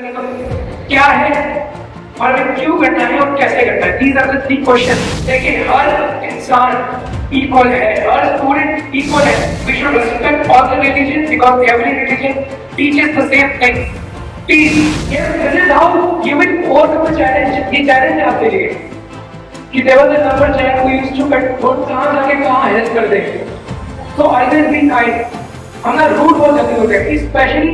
क्या है और हमें क्यों करना है और कैसे करना है। These are the three questions। देखिए हर इंसान इक्वल है, हर स्टूडेंट इक्वल है। We should respect all the religion because every religion teaches the same thing। Peace। This is how you will overcome the challenge। ये challenge है आपके लिए कि there was a number child who used to cut food, कहाँ जाके कहाँ help कर देंगे। So always be kind। हम ना रूट बहुत जल्दी होते हैं, specially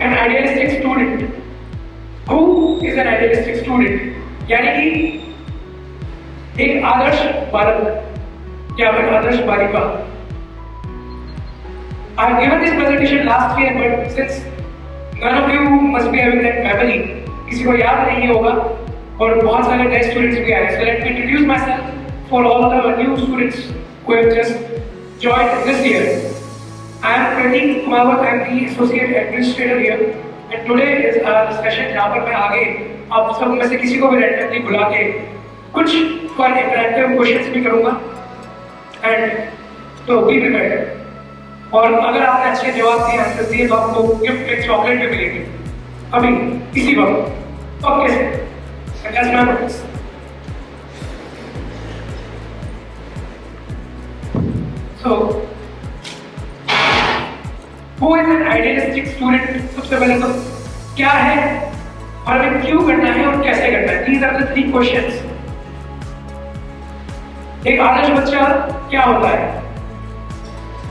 an idealistic student। Who is an idealistic student? यानी कि एक आदर्श बालक या फिर आदर्श बालिका। I have given this presentation last year, but since none of you must be having that memory, किसी को याद नहीं होगा और बहुत सारे नए स्टूडेंट्स भी आए। So let me introduce myself for all the new students who have just joined this year। I am Pradeep Kumawat, I am the Associate Administrator here, and today is our session जहाँ पर मैं आगे आप सब में से किसी को भी रैंडमली बुला के कुछ फन इंटरैक्टिव क्वेश्चंस भी करूँगा, एंड तो बी प्रिपेयर्ड। और अगर आपने अच्छे जवाब दिए, आंसर दिए, तो आपको गिफ्ट एक चॉकलेट भी मिलेगी अभी इसी वक्त पक्के से। That's my purpose। So Who is an idealistic student? सबसे पहले तो क्या है और हमें क्यों करना है और कैसे करना है। These are the three questions। एक आदर्श बच्चा क्या होता है?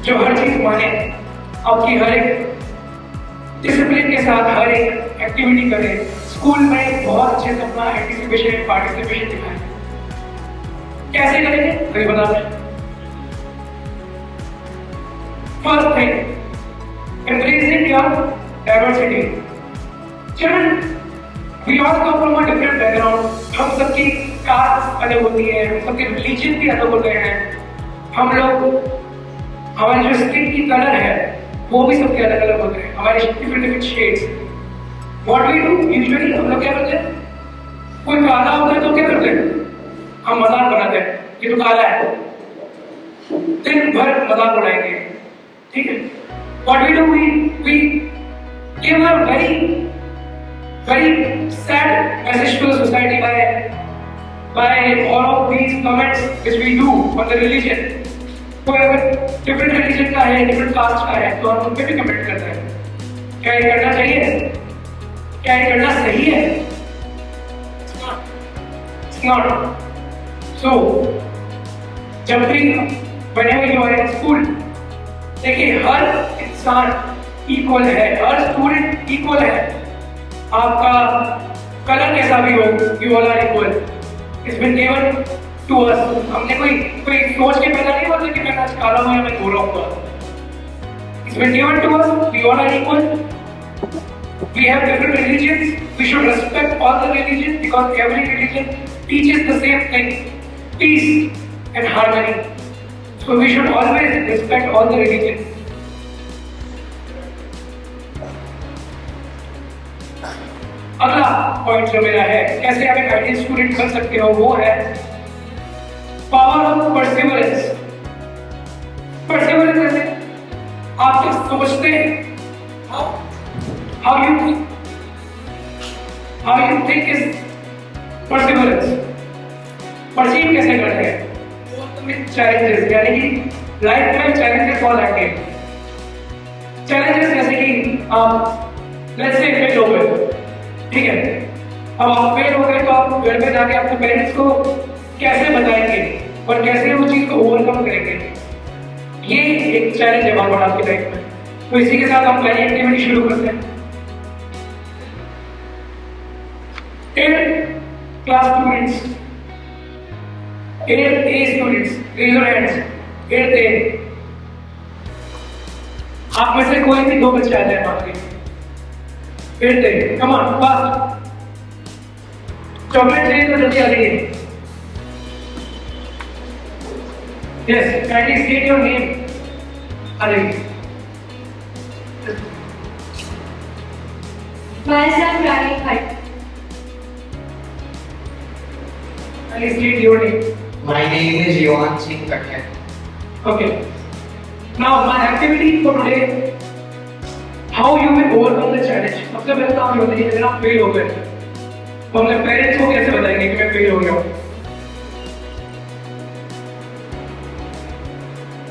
जो हर चीज माने, आपकी हर एक डिसिप्लिन के साथ हर एक एक्टिविटी करे, स्कूल में बहुत अच्छे से अपना एंटीसिपेशन पार्टिसिपेशन दिखाए। कैसे करेंगे अभी बता दें। First thing, embracing your diversity। Children, we all come from a different background। हम सबकी कास्ट अलग होती है, हम सबके रिलीजन भी अलग होते हैं। हम लोग, हमारी जो स्किन की कलर है वो भी सबके अलग अलग होते हैं, हमारे different shades. What we do usually, हम लोग क्या करते हैं, कोई काला होता है तो क्या करते हैं, हम मजाक बनाते हैं, ये तो काला है, दिन भर मजाक उड़ाएंगे, ठीक है। What we do, we give a very sad message to the society by all of these comments which we do on the religion। कोई अगर different religion का है, different caste का है, तो हम उन पे भी कमेंट करते हैं। क्या ये करना चाहिए? क्या ये करना सही है? It's not। So जब भी whenever you are in school, देखिए हर इंसान इक्वल है, हर स्टूडेंट इक्वल है। आपका कलर कैसा भी हो, you all are equal. It's been given to us. हमने कोई सोच के पैदा नहीं बोलते कि मैं आज काला हूं या मैं गोरा हूं। It's been given to us, we all are equal. We have different religions, we should respect all the religion because every religion teaches the same thing, peace and harmony. So we should always respect all the religions। अगला point जो मेरा है, कैसे आप एक ideal student बन सकते हो, वो है पावर ऑफ परसिवरेंस। परसिवरेंस जैसे आप जो सोचते हैं, how you think is perseverance. Perceive कैसे करते हैं चैलेंजेस, यानी कि लाइफ में चैलेंजेस बहुत आएंगे। चैलेंजेस जैसे कि आप लेट्स से फेल हो गए, ठीक है। अब आप फेल हो गए तो आप घर पे जाके अपने पेरेंट्स को कैसे बताएंगे और कैसे वो चीज को ओवरकम करेंगे। ये एक चैलेंज है बहुत बड़ा आपकी लाइफ में। तो इसी के साथ हम पहली एक्टिविटी शुरू करते हैं। 8th class students, 8th A students, raise your hands। 8th A। आप में से कोई भी दो बच्चे आ जाए आपके। 8th A, come on, fast। Chocolate चाहिए तो जल्दी आ जाइए। Yes, kindly state your name। अरे Myself Rani Bhatt. please state your name. My name is Yohan Singh Kathia. Okay. Now my activity for today, how you will overcome the challenge. सबसे पहले तो आप ये बताइए अगर आप फेल हो गए तो अपने पेरेंट्स को कैसे बताएंगे कि मैं फेल हो गया हूँ?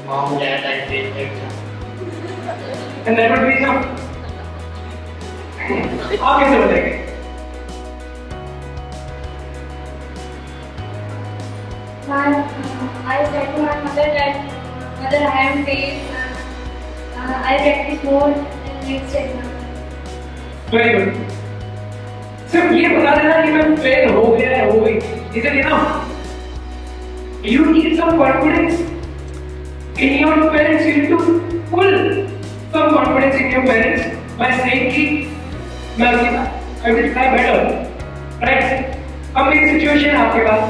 Mom, Dad, I failed exam. And that would be enough. आप कैसे बताएंगे? I said to my mother that, Mother, I am failed. I practice more in next exam. Very good. सिर्फ ये बता देना कि मैं फेल हो गया है हो गई. Is it enough? You need some confidence in your parents. You need to pull some confidence in your parents by saying कि मैं I will try better. Right? अब मेरी सिचुएशन है आपके पास.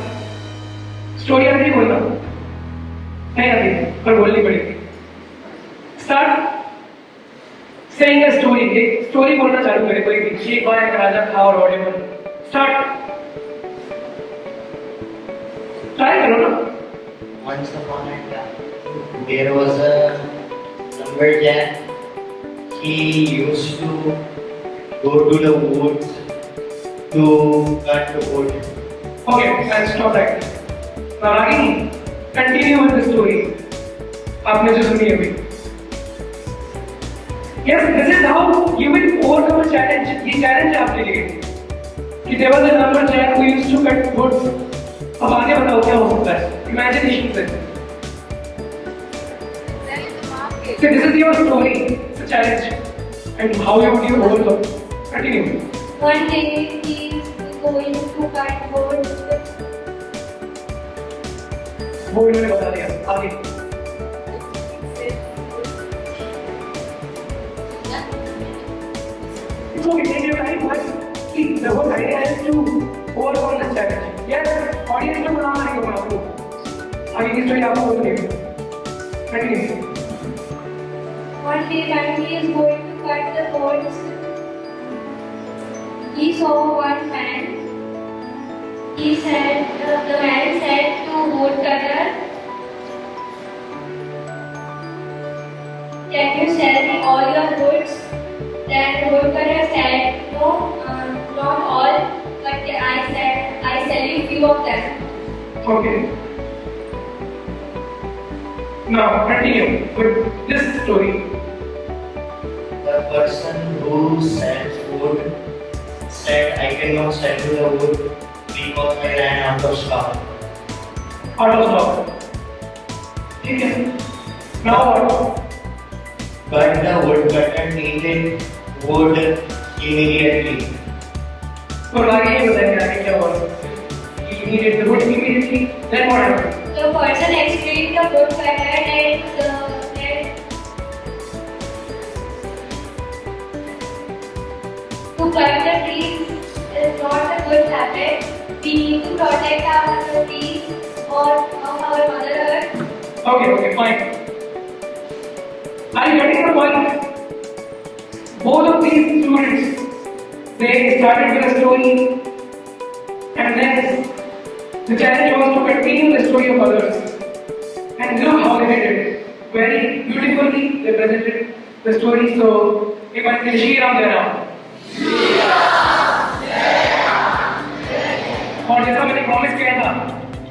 स्टोरी आती है बोलना? नहीं आती पर बोलनी पड़ेगी. Start saying a story. एक स्टोरी बोलना चालू करें कोई भी. एक बार एक राजा था और whatever. Start. ट्राई करो ना. Once upon a time, there was a lumberjack. He used to go to the woods to cut the wood. Okay, let's stop right. Now, Ragini, continue with the story. आपने जो सुनी अभी. Yes, this is how you will overcome a challenge. ये challenge है आपके लिए. कि there was a lumberjack who used to cut wood. अब आगे बताओ क्या हो सकता है? Imagination से. So this is your story. It's a challenge. And how you would you overcome? Continue. One day he is going to cut wood. वो इन्होंने बता दिया. आगे. It's okay, take your time, but see, the whole idea is to overcome the challenge. Yes, audience को बनाना नहीं होगा आपको. आगे की स्टोरी आपको बताइए. Continue. One day when he is going to cut the wood, he saw one man. He said, the man said to woodcutter, "Can you sell me all your woods?" Then the woodcutter said, "No, not all, but I sell you few of them." Okay. Now continue with this story. The person who sells wood said, I cannot sell you the wood because I ran out of stock. Out of stock. ठीक है. Now what? But the woodcutter needed wood immediately. तो आगे ये बताइए आगे क्या हुआ? He needed the wood immediately. Then what happened? The person explained the woodcutter that to cut the trees is not a good habit. We need to protect our trees or of our mother earth. Okay, fine. Are you getting the point? Both of these students, they started with a story, and then the challenge was to continue the story of others. And look how they did it. Very beautifully they presented the story. So, एक बार के Shri Ram Jai Ram. और जैसा मैंने promise किया था,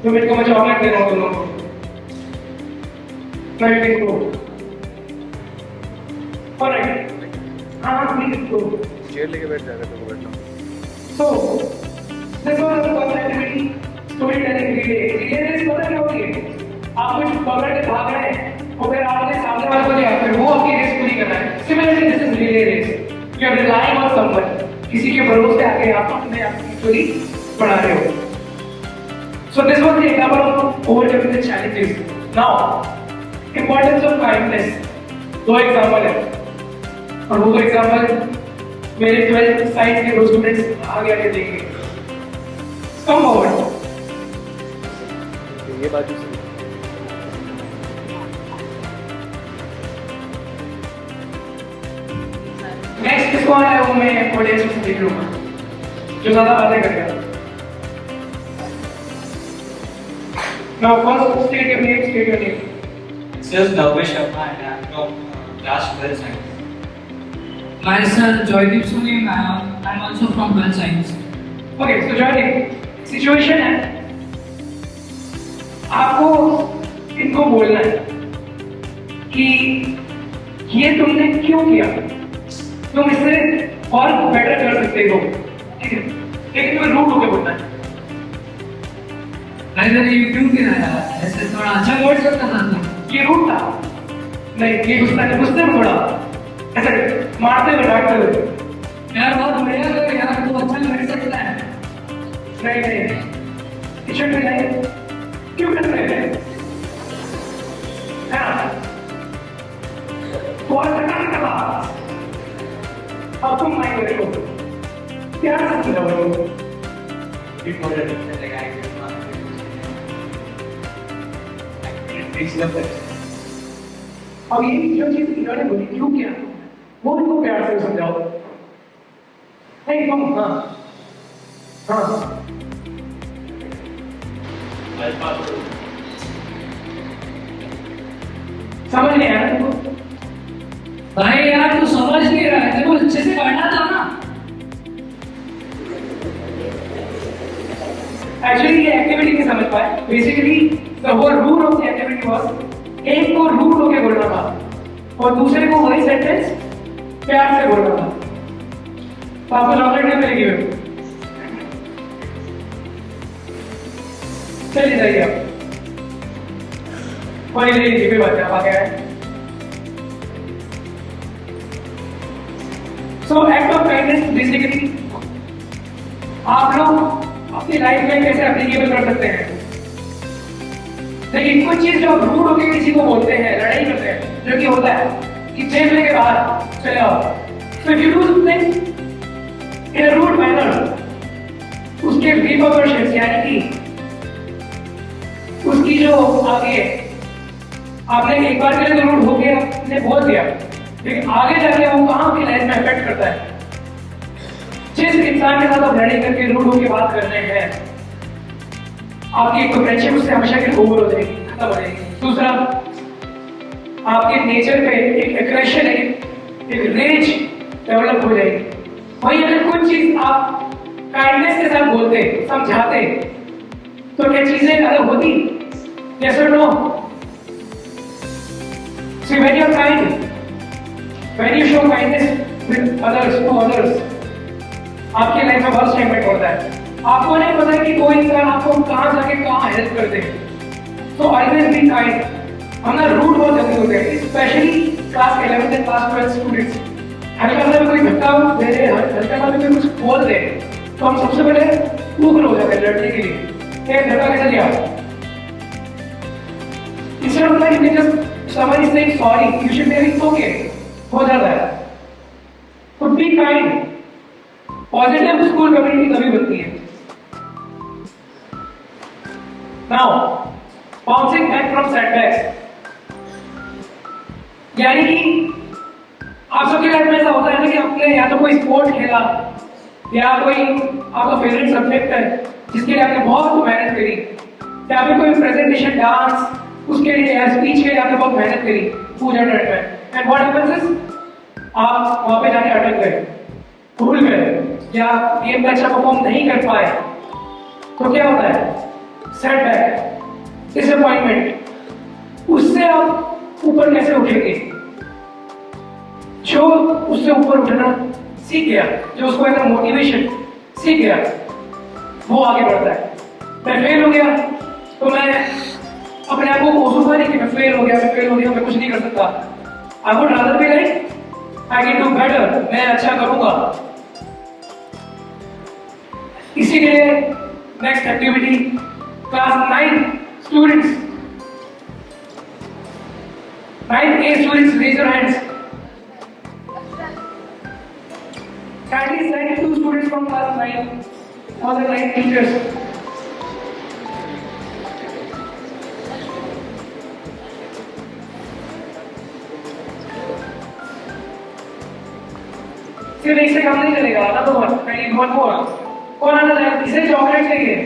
तो मेरे को मैं चॉकलेट दे रहा हूँ दोनों को. Driving go. Alright. Please go. Chair लेके बैठ जाएगा तो बैठ जाओ. So, this was a fun activity. Storytelling relay. Relay race पता क्या होती है? आप कुछ पकड़ के भाग रहे हैं, और फिर आपने सामने वाले को दिया, फिर वो अपनी रेस पूरी करना है. Similarly, this is relay race. You are relying on someone. किसी के भरोसे आके आप अपने आपकी स्टोरी बना रहे हो. So this was the example of overcoming the challenges. Now, importance of kindness. दो एग्जाम्पल है, और वो एग्जाम्पल मेरे 12th साइंस के दो स्टूडेंट्स आगे आगे देंगे. Come forward. ये बाजू से कौन है वो मैं ऑडियंस से देख लूंगा जो ज्यादा बातें करेगा। Now first state your name, state your name. This is Darvish Sharma and I am from class 12 science. Myself, Joydeep Soni, I am also from 12 Science. Okay, so Joydeep, situation है आपको इनको बोलना है कि ये तुमने क्यों किया, तुम इससे और बेटर कर सकते हो, ठीक है, लेकिन तुम्हें रूट होके बोलना है। अरे ये क्यों गिराया? ऐसे थोड़ा अच्छा वर्ड करता था तुम। ये रूट था नहीं, ये गुस्से में थोड़ा ऐसे मारते हुए डांटते हुए। यार बहुत बढ़िया लगा यार, तू अच्छा कर सकता है। नहीं किचन में नहीं, क्यों कर रहे हैं? हाँ, बहुत अच्छा करा। अब तुम माइंड करो, प्यार से समझाओ। Before the teacher, like I did not reach the person. अब ये जो चीज इन्होंने बोली क्यों किया, वो इनको प्यार से समझाओ। नहीं तुम हाँ समझ नहीं आया तुमको? भाई यार तू समझ नहीं रहा है, तेरे को अच्छे से पढ़ना था ना। एक्चुअली ये एक्टिविटी नहीं समझ पाए। Basically the whole rule of the activity was एक को रूट होके बोलना था और दूसरे को वही सेंटेंस प्यार से बोलना था। तो आपको चॉकलेट नहीं मिलेगी वे। चलिए जाइए आप कोई नहीं, कोई बात नहीं, आप आ गए। सो एक्ट ऑफ काइंडनेस बेसिकली आप लोग अपनी लाइफ में कैसे एप्लीकेबल कर सकते हैं। लेकिन कुछ चीज जो रूड होकर किसी को बोलते हैं, लड़ाई करते हैं, जो कि होता है कि जेल लेके बाहर चले आओ। So if you do something in a rude manner, उसके रिपरकशंस यानी कि उसकी जो आगे आपने एक बार के लिए तो रूड हो गया, आपने बोल दिया, लेकिन आगे जाके वो कहाँ की लाइफ में इफेक्ट करता है। जिस इंसान के साथ आप लड़ाई करके रूड होकर बात कर रहे हैं, आपकी एक फ्रेंडशिप उससे हमेशा के लिए ओवर हो जाएगी, खत्म हो जाएगी। दूसरा, आपके नेचर पे एक एग्रेशन, एक रेज डेवलप हो जाएगी। वही अगर कुछ चीज आप काइंडनेस के साथ बोलते, समझाते, तो क्या चीजें अलग होती? यस और no? See, when you're kind, when you show kindness with others, to others, आपकी लाइफ में बहुत इम्पैक्ट होता है। आपको नहीं पता कि कोई इंसान आपको कहाँ जाके कहाँ हेल्प कर दे। तो ऑलवेज बी काइंड। हम ना रूड बहुत जल्दी होते हैं, स्पेशली क्लास 11 से क्लास 12 स्टूडेंट्स। हल्का सा भी कोई धक्का दे दे, हल्का सा भी कोई कुछ बोल दे, तो हम सबसे पहले उग्र हो जाते हैं लड़ने के लिए। एक धक्का कैसे दिया? Instead of like just someone is saying sorry, you should be like okay, हो जाता है। तो be kind। Positive school community तभी बनती है। Now, bouncing back from setbacks, यानी कि आप सबकी लाइफ में ऐसा होता है ना कि आपने या तो कोई स्पोर्ट खेला या कोई आपका फेवरेट सब्जेक्ट है जिसके लिए आपने बहुत मेहनत करी, या फिर कोई प्रेजेंटेशन डांस, उसके लिए या स्पीच के लिए आपने बहुत मेहनत करी पूजा टाइम में, एंड व्हाट हैपेंस इज आप वहां पे जाके अटक गए, भूल गए या गेम में अच्छा परफॉर्म नहीं कर पाए, तो क्या होता है? Setback, disappointment. उससे आप ऊपर कैसे उठेंगे? जो उससे ऊपर उठना सीख गया, जो उसको एज मोटिवेशन सीख गया, वो आगे बढ़ता है। मैं फेल हो गया तो मैं अपने आप को कोसूंगा नहीं कि मैं फेल हो गया, मैं कुछ नहीं कर सकता। I would rather be like I can do better, मैं अच्छा करूंगा। इसीलिए next activity, class 9 students, 9A students, raise your hands. Kindly send 2 students from class 9, all the 9 teachers. सिर्फ एक से काम नहीं चलेगा, आना तो मत। I need one more. कौन आना चाहे? इसे चॉकलेट चाहिए।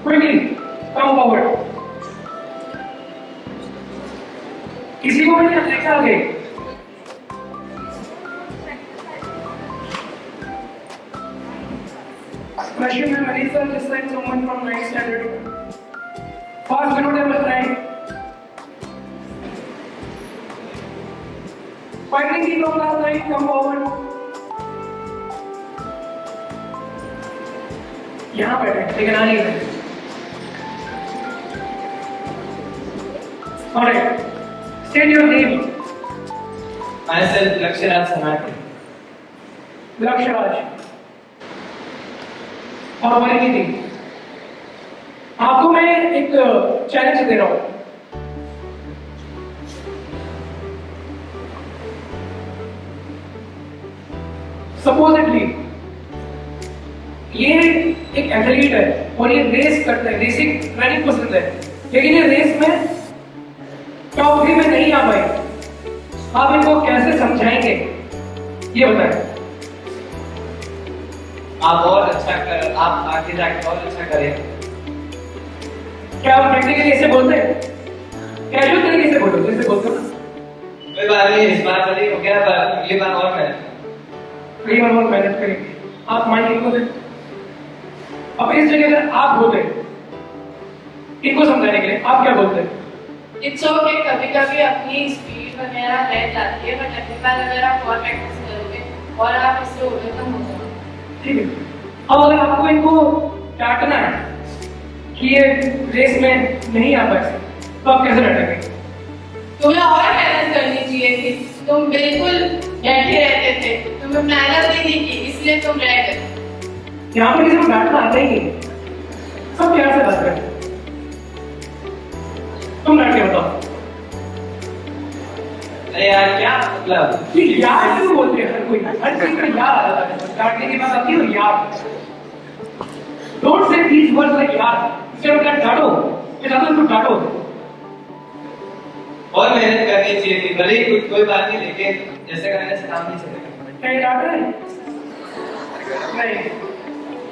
Quickly, come forward. किसी को भी नहीं लेके आ गए। Question में Melissa just like someone from 9th standard. Fast minute number 9. Finally, he from last night, come forward. यहाँ बैठे, लेकिन आ नहीं रहे। Alright, state your name. Myself, Laksharaj Samati. Lakshyaraj. और हमारी दीदी। आपको मैं एक चैलेंज दे रहा हूँ। सपोजिटली ये एक एथलीट है और ये रेस करता है, रेसिंग रनिंग पसंद है, लेकिन ये रेस में टॉप 3 में नहीं आ पाए। आप इनको कैसे समझाएंगे ये बताएं। आप और अच्छा कर, आप आगे जाके और अच्छा करें। क्या आप प्रैक्टिकली ऐसे बोलते हैं? कैजुअल तरीके से बोलो, जैसे बोलते हो ना। कोई बात नहीं, इस बार तो नहीं हो गया, पर अगली बार और मेहनत अगली बार और मेहनत करेंगे। आप माइक इनको दें। अब इस जगह पर आप बोलते हैं इनको समझाने के लिए, आप क्या बोलते हैं? इट्स ओके, कभी-कभी अपनी स्पीड वगैरह रह जाती है, बट अगली बार अगर आप और प्रैक्टिस करोगे और आप इससे ओवरकम हो जाओगे। ठीक है। अब अगर आपको इनको डांटना है कि ये रेस में नहीं आ पाए, तो आप कैसे डांटेंगे? तुम्हें और मेहनत करनी चाहिए थी, तुम बिल्कुल बैठे रहते थे, तुम्हें मेहनत ही नहीं की, इसलिए तुम रह गए। यहाँ पर किसी को डांटना आता ही नहीं, सब प्यार से बात करते। तुम डांट के बताओ। अरे यार क्या मतलब? यार क्यों बोलते हैं हर कोई? हर चीज में यार आ जाता है। डांटने की बात आती है तो यार। Don't say these words like यार। इंस्टेड ऑफ दैट डांटो, ये ज्यादा तुम डांटो। और मेहनत करनी चाहिए थी, भले ही कोई बात नहीं, लेकिन जैसे करने से काम नहीं चलेगा। क्या ये डांट रहे हैं? नहीं।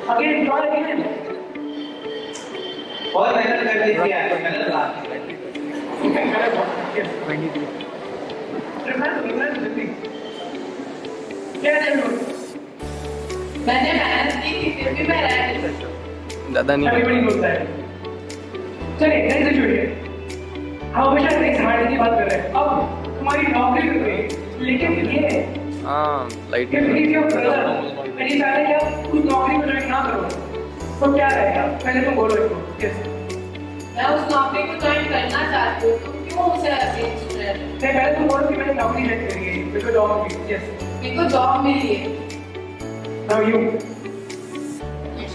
Again try again. और मेहनत करनी चाहिए यार, मेहनत बात है। मैंने मेहनत की थी, फिर भी मैं रह गई। दादा नहीं everybody knows that. चलिए नेक्स्ट सिचुएशन। हम हमेशा नेक्स्ट हार्ड की बात कर रहे हैं। अब तुम्हारी नौकरी लग गई, लेकिन ये हाँ लाइट ये प्लीज योर ब्रदर मेरी चाहते कि आप उस नौकरी में ज्वाइन ना करो, तो क्या रहेगा? पहले तुम बोलो इसको। यस, मैं उस नौकरी को ज्वाइन करना चाहती हूँ, तुम क्यों उसे अगेंस्ट रह रहे हो? नहीं पहले तुम बोलो कि मैंने नौकरी ज्वाइन करी है, मेरे को जॉब मिली। यस, मेरे को जॉब मिली है। Now you.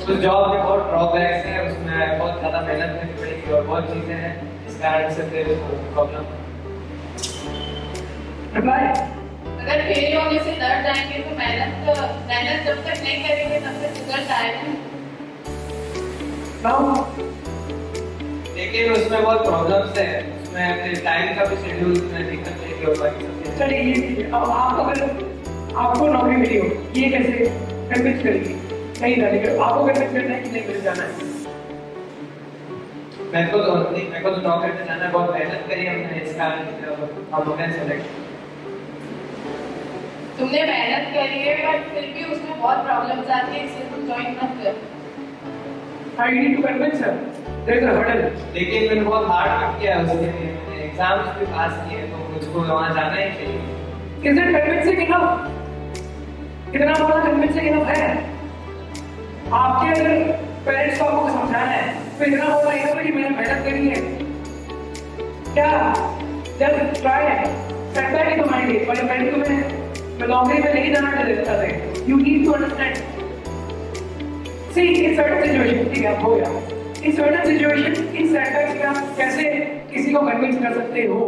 उस जॉब में बहुत ड्रॉबैक्स हैं, उसमें बहुत ज़्यादा मेहनत करनी पड़ेगी और बहुत चीज़ें हैं, इस कारण से फिर प्रॉब्लम। रिप्लाई। अगर फेल होने से डर जाएंगे तो मेहनत जब तक नहीं करेंगे तब तक रिजल्ट आएगा नहीं। नाउ लेकिन उसमें बहुत प्रॉब्लम्स है, उसमें फिर टाइम का भी शेड्यूल में दिक्कत नहीं हो पाएगी। चलिए ये अब आपको अगर आपको नौकरी मिली हो, ये कैसे कन्विंस करेगी? नहीं जाने का, आपको कन्विंस करना है कि नहीं मिल जाना है। मेरे को तो नौकरी में जाना, बहुत मेहनत करी हमने, इस कारण हम लोग ने सेलेक्ट। तुमने मेहनत करी है बट फिर भी उसमें बहुत प्रॉब्लम्स आती है, इसलिए तुम ज्वाइन मत कर। I need to convince her. There is a hurdle. लेकिन मैंने बहुत हार्ड वर्क किया है उसके लिए, मैंने एग्जाम्स भी पास किए, तो मुझको वहाँ जाना ही चाहिए। Is it convincing enough? कितना बोला convincing enough है? आपके अगर पेरेंट्स को आपको समझाना है, तो इतना बोलना enough है कि मैंने मेहनत करी है। क्या? Just try it. Setback है तुम्हारे लिए, पर पेरेंट्स को मैं नौकरी में नहीं जाना चाहते। You need to understand. See, in certain situation, ठीक है, हो गया। In certain situation, in setbacks में आप कैसे किसी को कन्विंस कर सकते हो?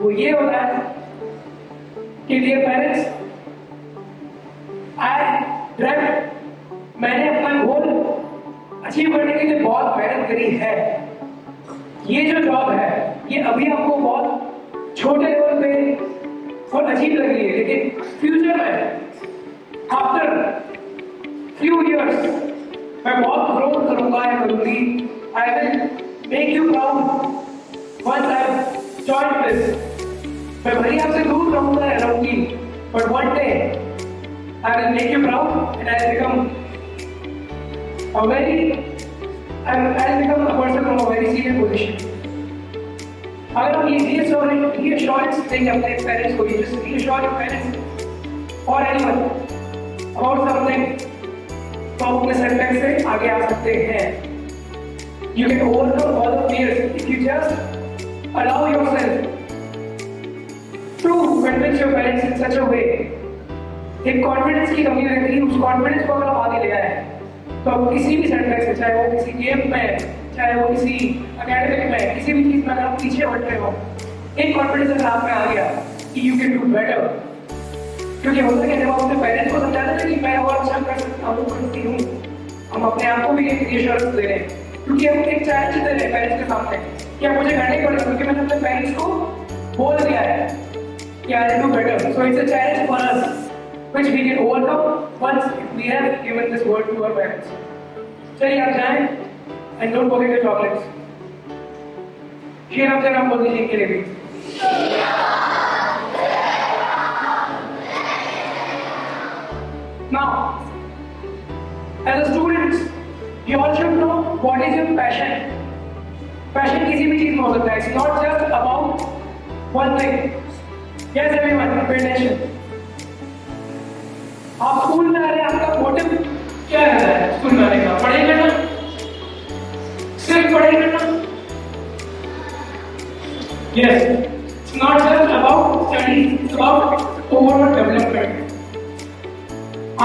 वो ये होता है कि dear parents, मैंने अपना गोल अचीव करने के लिए बहुत मेहनत करी है। ये जो जॉब है ये अभी आपको बहुत छोटे लेवल पे बहुत अजीब लग रही है, लेकिन फ्यूचर में आफ्टर फ्यू इयर्स मैं बहुत ग्रो करूंगा या करूंगी। I will make you proud once I join this. मैं भले आपसे दूर रहूंगा या रहूंगी, but one day I will make you proud and I become a very I'll become a person from a very senior position. अगर हम ये reassurance देंगे अपने पेरेंट्स को, ये just reassure your parents or anyone about something, तो आप अपने setback से आगे आ सकते हैं। You can overcome all the fears if you just allow yourself to convince your parents in such a way। एक confidence की कमी रहती है, उस confidence को अगर आप आगे ले आए तो आप किसी भी सेटबैक से, चाहे वो किसी गेम में, चाहे वो किसी एकेडमिक में, किसी भी चीज में अगर आप पीछे हट रहे हो, एक कॉन्फिडेंस अगर आप में आ गया कि यू कैन डू बेटर। क्योंकि होता है कि जब आप अपने पेरेंट्स को समझाते हैं कि मैं और अच्छा कर सकता हूँ, करती हूँ, हम अपने आप को भी एक रिएश्योरेंस दे रहे हैं, क्योंकि हम एक चैलेंज दे रहे हैं पेरेंट्स के सामने कि आप मुझे करने पड़ेगा, क्योंकि मैंने अपने पेरेंट्स को बोल दिया है कि I will do better. So it's a challenge for us which we can overcome once we have given this word to our parents. चलिए आप जाएं and don't forget the chocolates. शेर आप जरा बोल दीजिए इनके लिए भी। Now, as a students, you all should know what is your passion. Passion किसी भी चीज में हो सकता है. It's not just about one thing. Yes, everyone, pay attention. आप स्कूल में आ रहे हैं, आपका मोटिव क्या रहता है स्कूल में आने का? पढ़ाई करना, सिर्फ पढ़ाई करना? Yes, it's not just about studies, it's about overall development.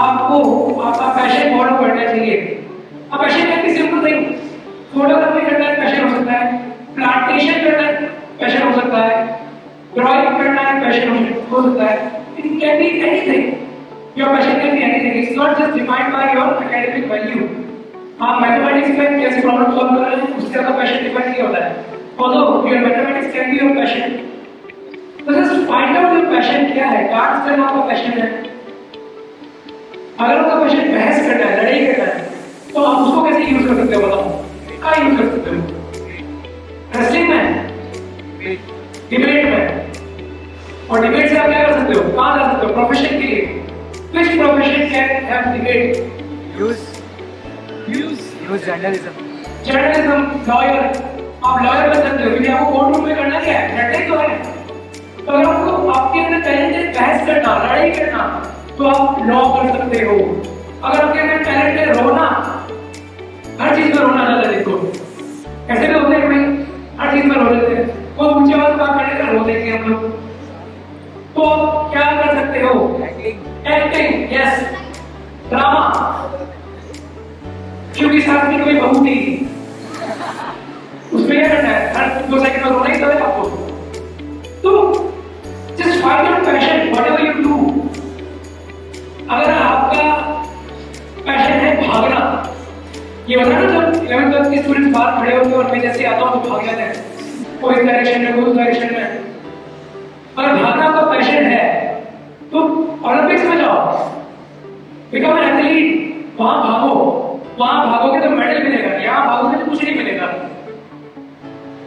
आपको आपका पैशन फॉलो करना चाहिए। अब पैशन है कि सिंपल नहीं, फोटोग्राफी करना है पैशन हो सकता है, प्लांटेशन करना है पैशन हो सकता है, ड्राइंग करना है पैशन हो सकता है। It can be anything. Your passion can be anything. It's not just defined by your academic value. आप मैथमेटिक्स में कैसे प्रॉब्लम सॉल्व कर रहे हैं उससे आपका पैशन डिफाइन नहीं होता है। Although your mathematics can be your passion, so just find out your passion क्या है। डांस करना आपका पैशन है, अगर आपका पैशन बहस करना है, लड़ाई करना है, तो आप उसको कैसे यूज कर सकते हो? बताओ क्या यूज कर सकते हो? रेसलिंग में, डिबेट में, और डिबेट से आप क्या कर सकते हो? कहाँ जा सकते हो? प्रोफेशन के लिए। Which profession can have debate? Use journalism. Journalism, lawyer. आप लॉयर बन सकते हो क्योंकि आपको कोर्ट रूम में करना क्या है? लड़ाई तो है। तो अगर आपको आपके अंदर टैलेंट है बहस करना, लड़ाई करना, तो आप लॉ कर सकते हो। अगर आपके अंदर टैलेंट है रोना, हर चीज में रोना ज्यादा देखो, ऐसे भी होते हैं भाई, हर चीज में रो लेते हैं, वो ऊंची आवाज बात करने का रो देंगे हम लोग। तो आप क्या कर सकते हो? Acting, yes, drama. क्योंकि साथ में कोई बहू थी, उसमें क्या करना है? हर 2 सेकंड में रोना ही तो है आपको। तो just find your passion, whatever you do. अगर आपका पैशन है भागना, ये बता ना जब 11th क्लास के स्टूडेंट्स बाहर खड़े होते हैं और मैं जैसे आता हूँ तो भाग जाते हैं, कोई इस डायरेक्शन में, कोई उस डायरेक्शन में। अगर भागना आपका पैशन है तो ओलंपिक्स में जाओ, बिकम एन एथलीट, वहां भागोगे तो मेडल मिलेगा, यहाँ भागोगे तो कुछ नहीं मिलेगा।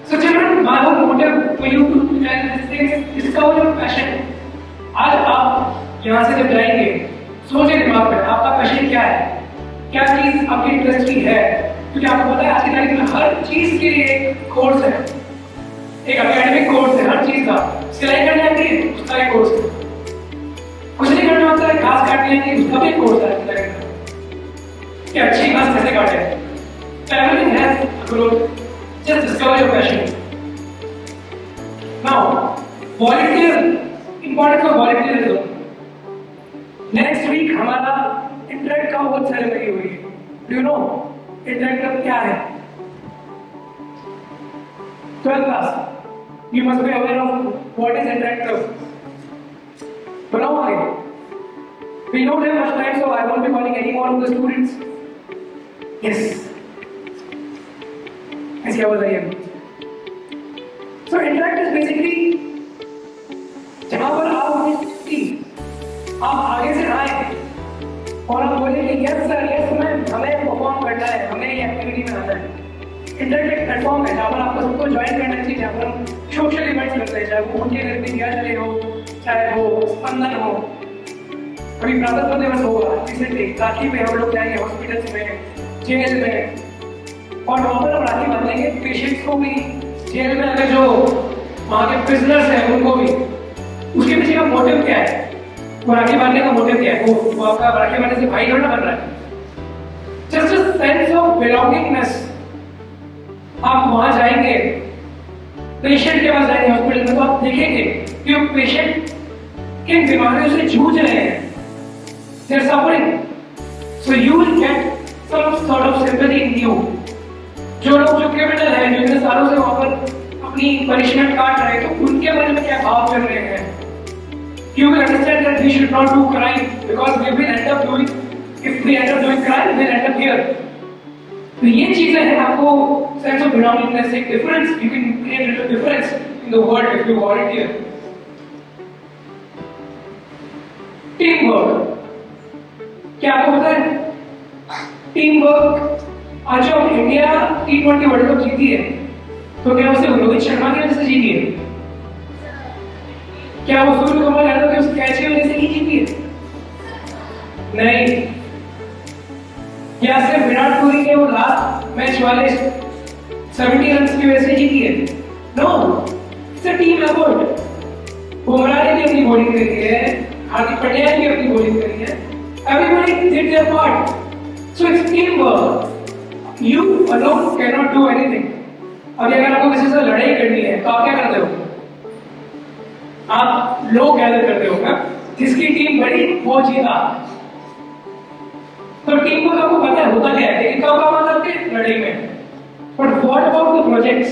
So children, my whole motive for you to learn this thing is discover your passion. आज आप यहाँ से जब जाएंगे, सोचिए दिमाग में आपका पैशन क्या है, क्या चीज आपकी इंटरेस्ट की है, क्योंकि आपको पता है आज की तारीख में हर चीज के लिए एक कोर्स है, एक एकेडमिक कोर्स है हर चीज का। सिलाई करनी आती है उसका एक कोर्स है, कुछ नहीं करना होता है, घास काटनी आती है उसका भी एक कोर्स है कि अच्छी घास कैसे काटे। Everything has a growth. Just discover your passion. Now, volunteer, importance of volunteerism. Next week हमारा इंटरेक्ट का बहुत सेरेमनी हुई है। Do you know इंटरेक्ट क्या है? 12th class. You must be aware of what is interactive. बनाओ आगे। We don't have much time, so I won't be calling any more of the students. Yes. ऐसी आवाज आई है। So interact is basically जहाँ पर आप आगे से आए और आप बोले कि यस सर यस मैम हमें परफॉर्म करना है, हमें ये एक्टिविटी में आना है। इंटरनेट एक प्लेटफॉर्म है जहाँ पर आपको सबको ज्वाइन करना चाहिए, जहाँ पर हम सोशल इवेंट्स करते हैं, चाहे वो उनके घर पे दिया चले हो, चाहे वो स्पंदन हो, अभी प्रातः दिवस होगा रिसेंटली, राखी पे हम लोग जाएंगे हॉस्पिटल्स में, जेल में, और वहाँ पर हम राखी बांधेंगे पेशेंट्स को भी, जेल में अगर जो वहाँ के प्रिजनर्स हैं उनको भी। उसके पीछे का मोटिव क्या है, वो राखी बांधने का मोटिव क्या है, वो आपका राखी बांधने से भाई थोड़ा बन रहा है, just a sense of belongingness. आप वहां जाएंगे, पेशेंट के पास जाएंगे हॉस्पिटल में, तो आप देखेंगे कि वो पेशेंट किन बीमारियों से जूझ रहे हैं, they are suffering, so you will get some sort of sympathy in you। जो लोग जो क्रिमिनल हैं, जो इतने सालों से वहां पर अपनी पनिशमेंट काट रहे हैं, तो उनके मन में क्या भाव चल रहे हैं। You will understand that we should not do crime because we will end up doing, if we end up doing crime, we will end up here। तो ये चीजें हैं, आपको सेंस ऑफ बिलोंगिंगनेस, एक difference, you can create a difference in the world if you volunteer. Team work, क्या आपको पता है टीम वर्क, आज जो इंडिया T20 वर्ल्ड कप जीती है, तो क्या उसे रोहित शर्मा की वजह से जीती है? क्या वो सूर्य कुमार यादव के उस कैच की वजह से ही जीती है? नहीं। क्या सिर्फ विराट कोहली के वो लास्ट मैच वाले 70 रन की वजह से जीती है? No, it's a team effort. Bumrah ने भी अपनी बॉलिंग करी है, हार्दिक पटेल ने भी अपनी बॉलिंग करी है, everybody did there part, so its team work. You alone can not do anything. अभी अगर आपको किसी से लड़ाई करनी है तो आप क्या करते हो? आप लोग गैदर करते हो ना, जिसकी टीम बड़ी वो जीता। तो टीम वर्क आपको पता है होता क्या है, लेकिन कब काम आता है? लड़ाई में। But what about the projects,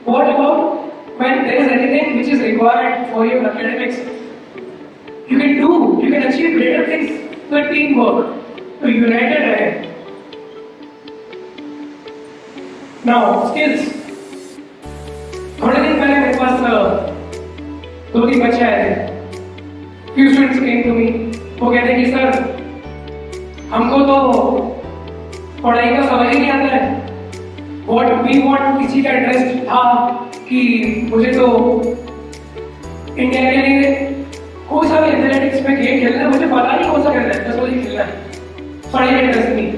what about when there is anything which is required for your academics, you can do, you can achieve greater things. तो टीम वर्क, तो यूनाइटेड रहे। नाउ स्किल्स, थोड़े दिन पहले मेरे पास 2-3 बच्चे आए थे, few students came to me, वो कहते कि सर हमको तो पढ़ाई का समझ ही नहीं आता है, what we want, किसी का इंटरेस्ट था कि मुझे तो इंडिया के लिए कोई सा भी एथलेटिक्स में गेम खेलना है, मुझे पता नहीं कौन सा खेलना है, बस वही खेलना है, पढ़ाई का इंटरेस्ट नहीं।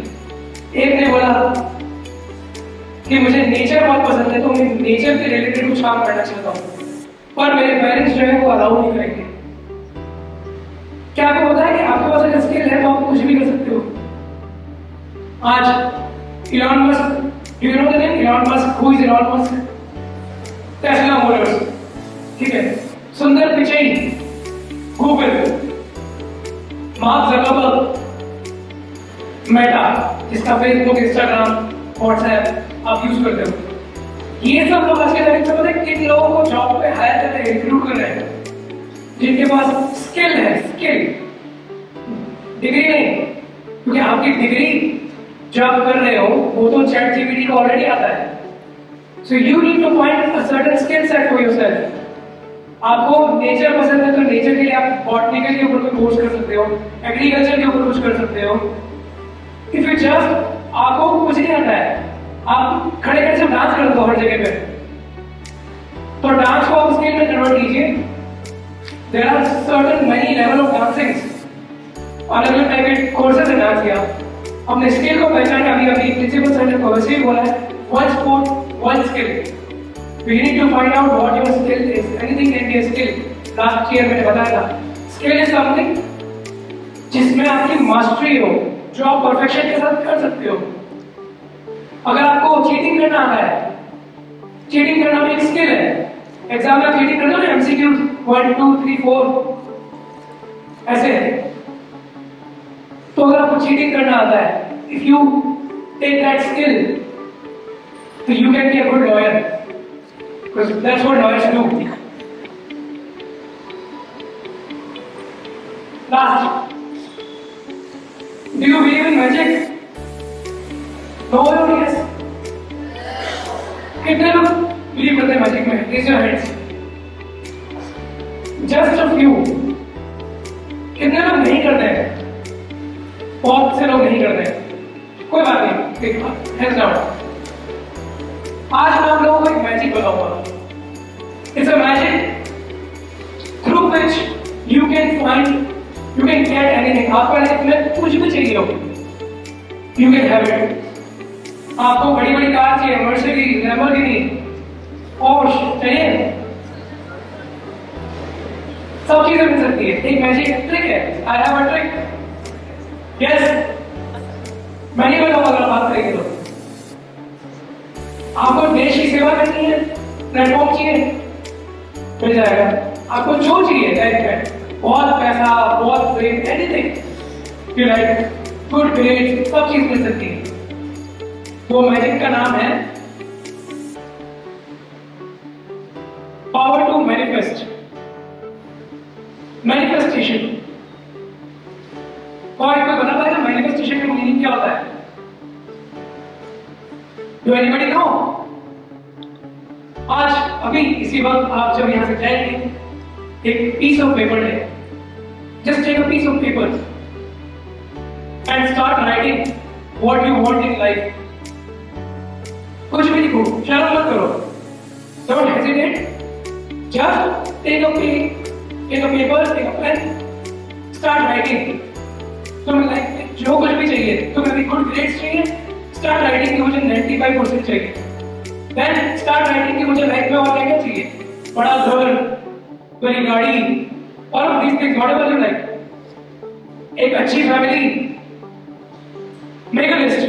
एक ने बोला कि मुझे नेचर बहुत पसंद है, तो मैं नेचर के रिलेटेड कुछ काम करना चाहता हूँ, पर मेरे पेरेंट्स जो है वो अलाउ नहीं करेंगे। क्या आपको पता है कि आपके पास अगर स्किल है तो आप कुछ भी कर सकते हो। आज Elon Musk, do you know the name Elon Musk? Who is Elon Musk? Tesla Motors, ठीक है। सुंदर Pichai, Google, mark Zuckerberg, Meta, जिसका फेसबुक, इंस्टाग्राम, व्हाट्सएप आप यूज करते हो। ये सब लोग आज के टाइम में पता है किन लोगों को जॉब पे हायर कर रहे हैं, रिक्रूट कर रहे हैं? जिनके पास स्किल है, स्किल, डिग्री नहीं, क्योंकि आपकी डिग्री जो आप कर रहे हो वो तो चैट जीपीटी को ऑलरेडी आता है। So you need to find a certain skill set for yourself. आपको नेचर पसंद है तो नेचर के लिए आप बॉटनिकल के ऊपर कोर्स कर सकते हो, एग्रीकल्चर के ऊपर कुछ कर सकते हो। इफ यू जस्ट, आपको कुछ नहीं आता है, आप खड़े खड़े से डांस कर दो हर जगह पे, तो डांस को आप स्किल में कन्वर्ट कीजिए। There are certain many level of dancing, अलग अलग टाइप के कोर्सेज है डांस किया। अपने स्किल को पहचाने, अभी प्रिंसिपल सर ने वैसे ही बोला है, one sport one skill. We need to find out what your skill is, anything can be a skill. Last year मैंने बताया था, स्किल इज समथिंग जिसमें आपकी मास्टरी हो, जो आप परफेक्शन के साथ कर सकते हो। अगर आपको चीटिंग करना आता है, चीटिंग करना भी एक स्किल है। एग्जाम में चीटिंग करते हो ना, एमसीक्यूज 1 2 3 4 ऐसे, तो अगर आपको चीटिंग करना आता है, if you take that skill, तो you can be a good lawyer, because that's what lawyers do. Last, do you believe in magic? No और यस? कितने लोग बिलीव करते हैं मैजिक में? Raise your hands. Just a few. कितने लोग नहीं करते हैं? बहुत से लोग नहीं करते हैं। कोई बात नहीं, हैंड्स डाउन। आज मैं आप लोगों को एक मैजिक बताऊंगा। It's a magic through which you can get anything. आपको लाइफ में कुछ भी चाहिए हो, यू कैन हैव इट। आपको बड़ी बड़ी कार चाहिए, मर्सिडीज, लैम्बोर्गिनी, पोर्श चाहिए, सब चीजें मिल सकती है। एक मैजिक ट्रिक है। I have a trick. Yes, मैं नहीं बताऊंगा अगर बात करेंगे तो। आपको देश की सेवा करनी है, प्लेटफॉर्म चाहिए, मिल जाएगा। आपको जो चाहिए लाइफ में, बहुत पैसा, बहुत fame, anything you like, good grade, सब चीज मिल सकती है। वो मैजिक का नाम है पावर टू मैनिफेस्ट, मैनिफेस्टेशन। और आपको बता पाएगा मैनिफेस्टेशन का मीनिंग क्या होता है? Do anybody know? आज अभी इसी वक्त आप जब यहां से जाएंगे, एक पीस ऑफ पेपर ले, just take a piece of paper and start writing what you want in life. कुछ भी लिखो, शर्म मत करो, don't hesitate, just take a paper, take a pen, start writing. तुम्हें लाइफ में जो कुछ भी चाहिए, तुम्हें गुड ग्रेड्स चाहिए, स्टार्ट राइटिंग कि मुझे 95% चाहिए। देन स्टार्ट राइटिंग कि मुझे लाइफ में और क्या क्या चाहिए, बड़ा घर, बड़ी गाड़ी, और this things whatever you like, एक अच्छी फैमिली। मेक अ लिस्ट,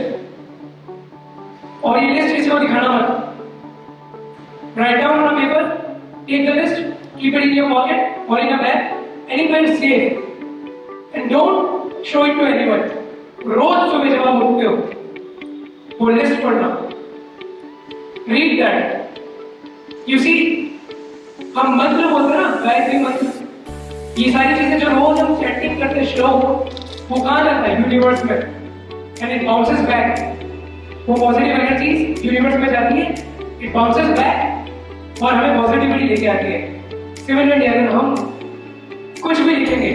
और ये लिस्ट किसी को दिखाना मत। Write down on a paper, take the list, keep it in your pocket और in a bag, anywhere safe, and don't show it to anyone. रोज सुबह जब आप उठते हो वो लिस्ट पढ़ना, रीड दैट। यू सी, हम मंत्र बोलते हैं ना, गायत्री मंत्र, ये सारी चीजें जो रोज हम चैंटिंग करते हैं, श्लोक, वो कहाँ जाता है? यूनिवर्स में, एंड इट बाउंसेस बैक। वो पॉजिटिव एनर्जीज यूनिवर्स में जाती है, इट बाउंसेस बैक और हमें पॉजिटिविटी लेके आती है। सिमिलरली अगर हम कुछ भी लिखेंगे,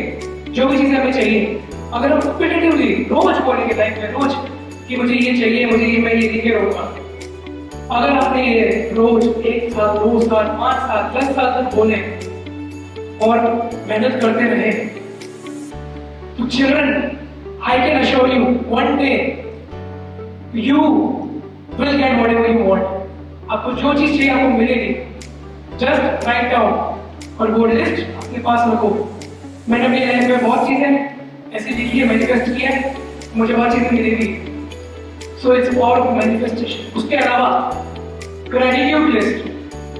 जो भी चीजें हमें चाहिए, अगर हम रिपीटेटिवली रोज बोलेंगे लाइफ में, रोज कि मुझे ये चाहिए, मुझे ये, मैं ये लिखे रहूंगा, अगर आपने ये रोज 1 साल, 2 साल, 5 साल, 10 साल तक बोले और मेहनत करते रहे, तो children, I can assure you, one day you will get whatever you want. आपको जो चीज चाहिए आपको मिलेगी। Just write down और वो लिस्ट अपने पास रखो। मैंने अपनी लाइफ में बहुत चीजें ऐसी लिखी है, मैनिफेस्ट किया है, मुझे बहुत चीजें मिलेगी। So it's power of manifestation. उसके अलावा ग्रेटिट्यूड लिस्ट,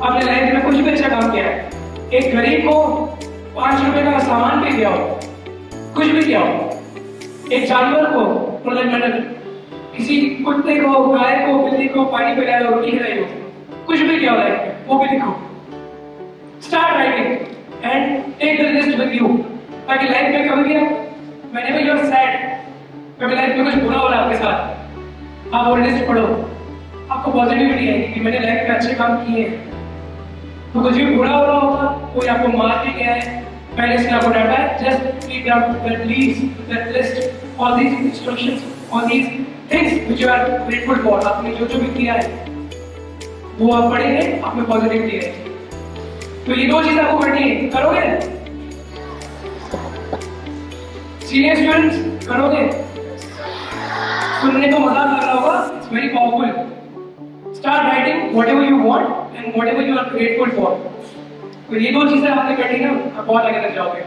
आपने लाइफ में कुछ भी अच्छा काम किया है, एक गरीब को 5 रुपए का सामान भी दिया हो, कुछ भी दिया हो, एक जानवर को मतलब किसी कुत्ते को, गाय को, बिल्ली को पानी पिलाया हो, रोटी खिलाई हो, कुछ भी किया हो लाइफ में, वो भी लिखो। Start writing and take the list with you, ताकि लाइफ में कभी भी whenever you are sad, कभी लाइफ में कुछ बुरा हो रहा है आपके साथ, आप वो लिस्ट पढ़ो, आपको पॉजिटिविटी आएगी कि मैंने लाइफ में अच्छे काम किए हैं। तो कुछ भी बुरा हो रहा होगा, कोई आपको मार के गया है, पहले से आपको डाटा है, just read down that list, all these instructions, all these things which you are grateful for. आपने जो जो भी किया है वो आप पढ़ेंगे, आप में पॉजिटिविटी आएगी। तो ये 2 चीजें आपको करनी है, करोगे? सीनियर स्टूडेंट्स करोगे? सुनने को मजा लग रहा होगा, it's very powerful. Start writing whatever you want and whatever you are grateful for. तो ये 2 चीजें आपने करनी है, आप बहुत आगे तक जाओगे।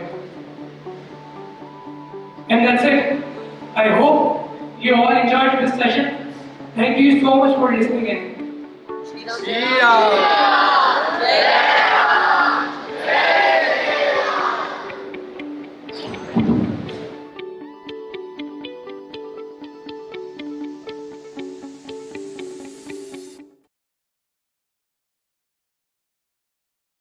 And that's it. I hope you all enjoyed this session. Thank you so much for listening in. See ya.